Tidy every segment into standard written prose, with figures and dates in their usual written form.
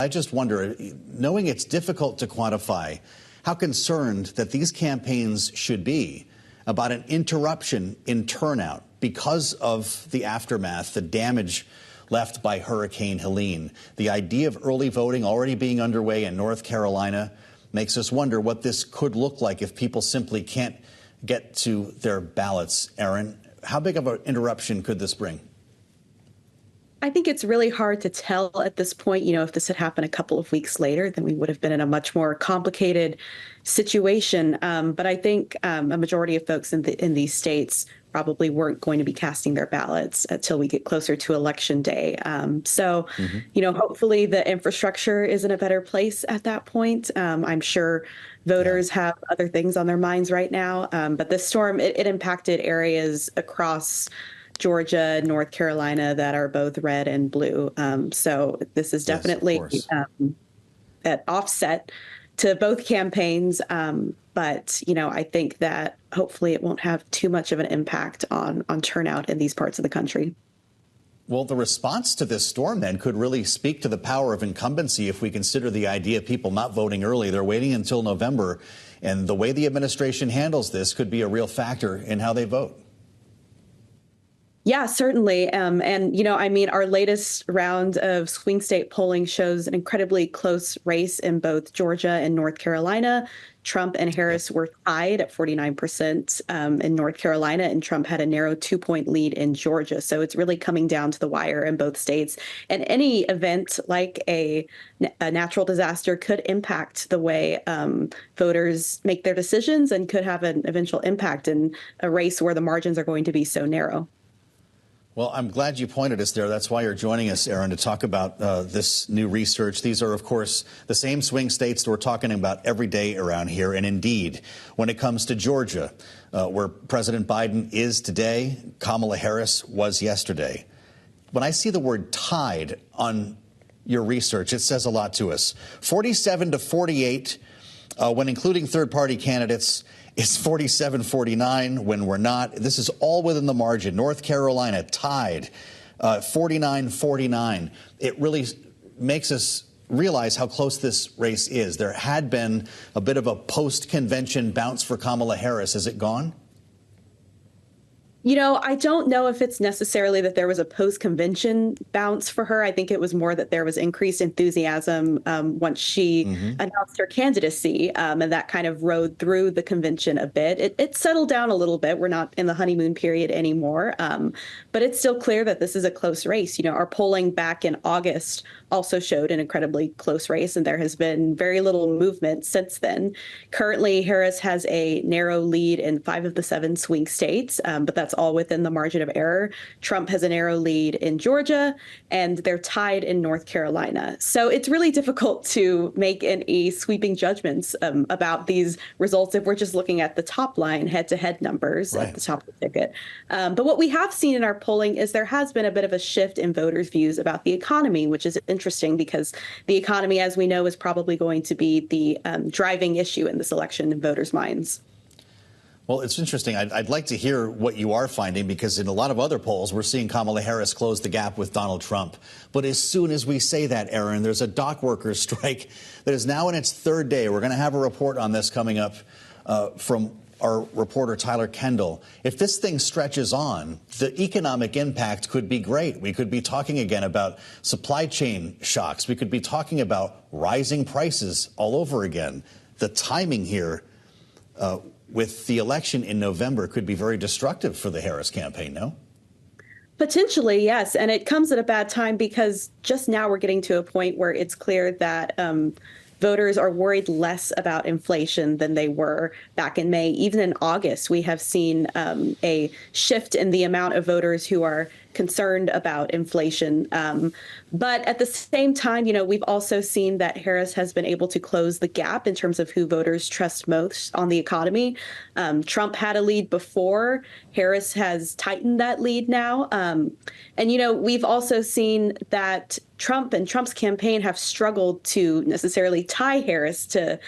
I just wonder, knowing it's difficult to quantify, how concerned that these campaigns should be about an interruption in turnout because of the aftermath, the damage left by Hurricane Helene. The idea of early voting already being underway in North Carolina makes us wonder what this could look like if people simply can't get to their ballots. Erin, how big of an interruption could this bring? I think it's really hard to tell at this point. If this had happened a couple of weeks later, then we would have been in a much more complicated situation. But I think a majority of folks in these states probably weren't going to be casting their ballots until we get closer to Election Day. Hopefully the infrastructure is in a better place at that point. I'm sure voters have other things on their minds right now. But this storm, it impacted areas across Georgia, North Carolina that are both red and blue. So this is definitely an offset to both campaigns. But I think that hopefully it won't have too much of an impact on turnout in these parts of the country. Well, the response to this storm then could really speak to the power of incumbency if we consider the idea of people not voting early. They're waiting until November. And the way the administration handles this could be a real factor in how they vote. Yeah, certainly. Our latest round of swing state polling shows an incredibly close race in both Georgia and North Carolina. Trump and Harris were tied at 49% in North Carolina, and Trump had a narrow 2-point lead in Georgia. So it's really coming down to the wire in both states. And any event like a natural disaster could impact the way voters make their decisions and could have an eventual impact in a race where the margins are going to be so narrow. Well, I'm glad you pointed us there. That's why you're joining us, Erin, to talk about this new research. These are, of course, the same swing states that we're talking about every day around here. And indeed, when it comes to Georgia, where President Biden is today, Kamala Harris was yesterday. When I see the word tied on your research, it says a lot to us. 47 to 48, when including third-party candidates. It's 47-49 when we're not. This is all within the margin. North Carolina tied 49-49. It really makes us realize how close this race is. There had been a bit of a post-convention bounce for Kamala Harris. Has it gone? I don't know if it's necessarily that there was a post-convention bounce for her. I think it was more that there was increased enthusiasm once she announced her candidacy, and that kind of rode through the convention a bit. It settled down a little bit. We're not in the honeymoon period anymore, but it's still clear that this is a close race. Our polling back in August also showed an incredibly close race, and there has been very little movement since then. Currently, Harris has a narrow lead in 5 of the 7 swing states, but that's all within the margin of error. Trump has a narrow lead in Georgia, and they're tied in North Carolina. So it's really difficult to make any sweeping judgments about these results if we're just looking at the top line head-to-head numbers at the top of the ticket. But what we have seen in our polling is there has been a bit of a shift in voters' views about the economy, which is interesting because the economy, as we know, is probably going to be the driving issue in this election in voters' minds. Well, it's interesting. I'd like to hear what you are finding, because in a lot of other polls, we're seeing Kamala Harris close the gap with Donald Trump. But as soon as we say that, Erin, there's a dock workers strike that is now in its 3rd day. We're going to have a report on this coming up from our reporter, Tyler Kendall. If this thing stretches on, the economic impact could be great. We could be talking again about supply chain shocks. We could be talking about rising prices all over again. The timing here with the election in November could be very destructive for the Harris campaign, no? Potentially, yes. And it comes at a bad time because just now we're getting to a point where it's clear that voters are worried less about inflation than they were back in May. Even in August, we have seen a shift in the amount of voters who are concerned about inflation. But at the same time, we've also seen that Harris has been able to close the gap in terms of who voters trust most on the economy. Trump had a lead before. Harris has tightened that lead now. And we've also seen that Trump and Trump's campaign have struggled to necessarily tie Harris to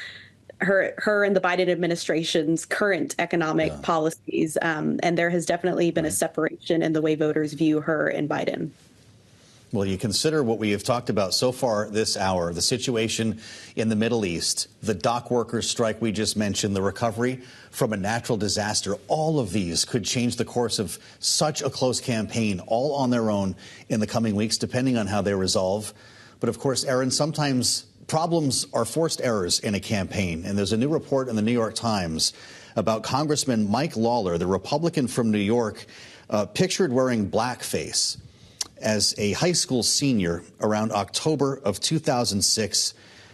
her and the Biden administration's current economic policies. And there has definitely been a separation in the way voters view her and Biden. Well, you consider what we have talked about so far this hour, the situation in the Middle East, the dock workers strike we just mentioned, the recovery from a natural disaster. All of these could change the course of such a close campaign all on their own in the coming weeks, depending on how they resolve. But of course, Erin, sometimes problems are forced errors in a campaign. And there's a new report in the New York Times about Congressman Mike Lawler, the Republican from New York, pictured wearing blackface as a high school senior around October of 2006.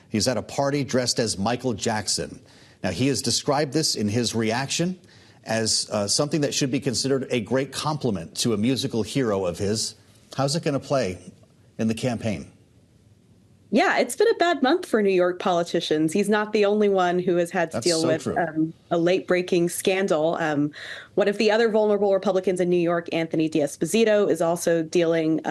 He's at a party dressed as Michael Jackson. Now, he has described this in his reaction as something that should be considered a great compliment to a musical hero of his. How's it going to play in the campaign? Yeah, it's been a bad month for New York politicians. He's not the only one who has had to deal with a late-breaking scandal. One of the other vulnerable Republicans in New York, Anthony D'Esposito, is also dealing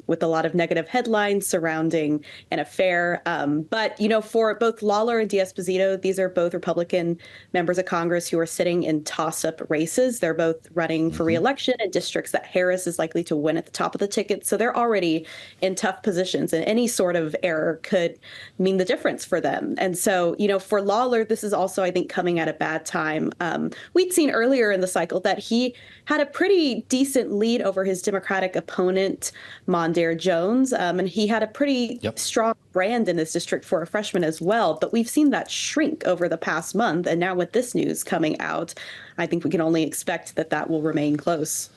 with a lot of negative headlines surrounding an affair. But, you know, for both Lawler and D'Esposito, these are both Republican members of Congress who are sitting in toss-up races. They're both running for re-election in districts that Harris is likely to win at the top of the ticket. So they're already in tough positions, and any sort of error could mean the difference for them. And so, you know, for Lawler, this is also, I think, coming at a bad time. We'd seen earlier in the cycle that he had a pretty decent lead over his Democratic opponent, Mondaire Jones, and he had a pretty strong brand in this district for a freshman as well. But we've seen that shrink over the past month. And now with this news coming out, I think we can only expect that that will remain close.